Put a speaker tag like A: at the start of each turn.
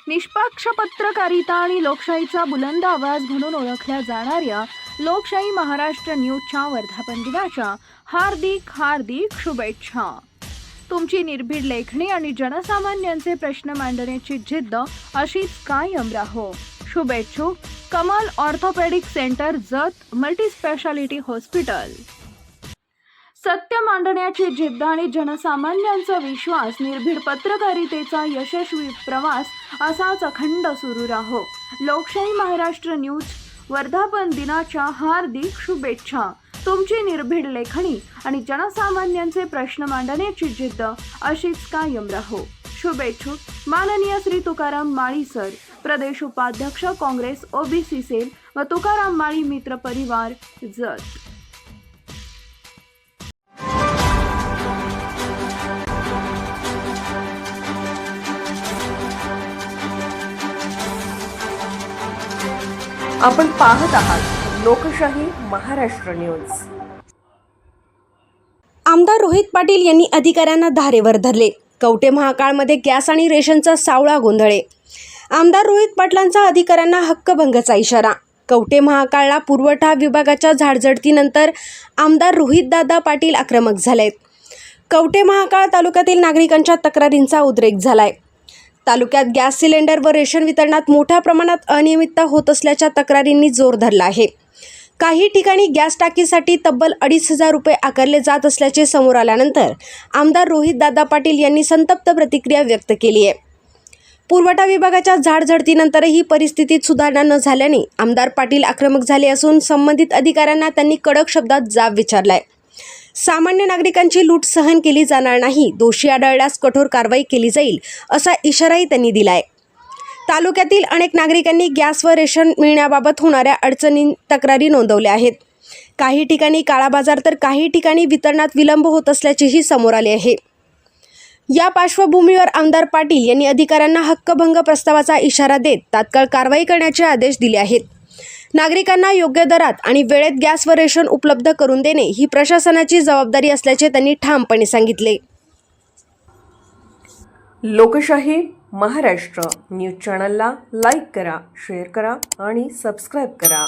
A: निष्पक्ष पत्रकारिता आणि लोकशाहीचा बुलंद आवाज म्हणून ओळखल्या जाणाऱ्या लोकशाही महाराष्ट्र न्यूजच्या वर्धापन दिनाच्या हार्दिक शुभेच्छा। तुमची निर्भीड लेखणी आणि जनसामान्यांचे प्रश्न मांडण्याची जिद्द अशीच कायम राहो। शुभेच्छुक Kamal orthopaedic centre, Jat multispeciality hospital. सत्य मांडण्याची जिद्द आणि जनसामान्यांचा विश्वास, निर्भीड पत्रकारितेचा यशस्वी प्रवास असाच अखंड सुरू राहो। लोकशाही महाराष्ट्र न्यूज वर्धापन दिनाच्या हार्दिक शुभेच्छा। तुमची निर्भीड लेखणी आणि जनसामान्यांचे प्रश्न मांडण्याची जिद्द अशीच कायम राहो। शुभेच्छुक माननीय श्री तुकाराम माळी सर, प्रदेश उपाध्यक्ष काँग्रेस ओबीसी सेल व तुकाराम माळी मित्र परिवार, जत।
B: आपण पाहत आहात लोकशाही महाराष्ट्र न्यूज।
C: आमदार रोहित पाटील यांनी अधिकाऱ्यांना धारेवर धरले। कवठे महाकाळमध्ये गॅस आणि रेशनचा सावळा गोंधळे। आमदार रोहित पाटलांचा अधिकाऱ्यांना हक्कभंगाचा इशारा। कवठे महाकाळला पुरवठा विभागाच्या झाडझडतीनंतर आमदार रोहितदादा पाटील आक्रमक झालेत। कवठे महाकाळ तालुक्यातील नागरिकांच्या तक्रारींचा उद्रेक झालाय। तालुक्यात गॅस सिलेंडर व रेशन वितरणात मोठ्या प्रमाणात अनियमितता होत असल्याच्या तक्रारींनी जोर धरला आहे। काही ठिकाणी गॅस टाकीसाठी तब्बल 2,500 रुपये आकारले जात असल्याचे समोर आल्यानंतर आमदार रोहितदादा पाटील यांनी संतप्त प्रतिक्रिया व्यक्त केली आहे। पुरवठा विभागाच्या झाडझडतीनंतरही परिस्थितीत सुधारणा न झाल्याने आमदार पाटील आक्रमक झाले असून संबंधित अधिकाऱ्यांना त्यांनी कडक शब्दात जाब विचारलाय। सामान्य नागरिकांची लूट सहन केली जाणार नाही, दोषी आढळल्यास कठोर कारवाई केली जाईल असा इशाराही त्यांनी दिलाय। तालुक्यातील अनेक नागरिकांनी गॅस व रेशन मिळण्याबाबत होणाऱ्या अडचणी तक्रारी नोंदवल्या आहेत। काही ठिकाणी काळा बाजार तर काही ठिकाणी वितरणात विलंब होत असल्याचेही समोर आले आहे। या पार्श्वभूमीवर आमदार पाटील यांनी अधिकाऱ्यांना हक्कभंग प्रस्तावाचा इशारा देत तात्काळ कारवाई करण्याचे आदेश दिले आहेत। नागरिकांना योग्य दरात आणि वेळेत गॅस व रेशन उपलब्ध करून देणे ही प्रशासनाची जबाबदारी असल्याचे त्यांनी ठामपणे सांगितले।
B: लोकशाही महाराष्ट्र न्यूज चॅनलला लाईक करा, शेअर करा आणि सबस्क्राईब करा।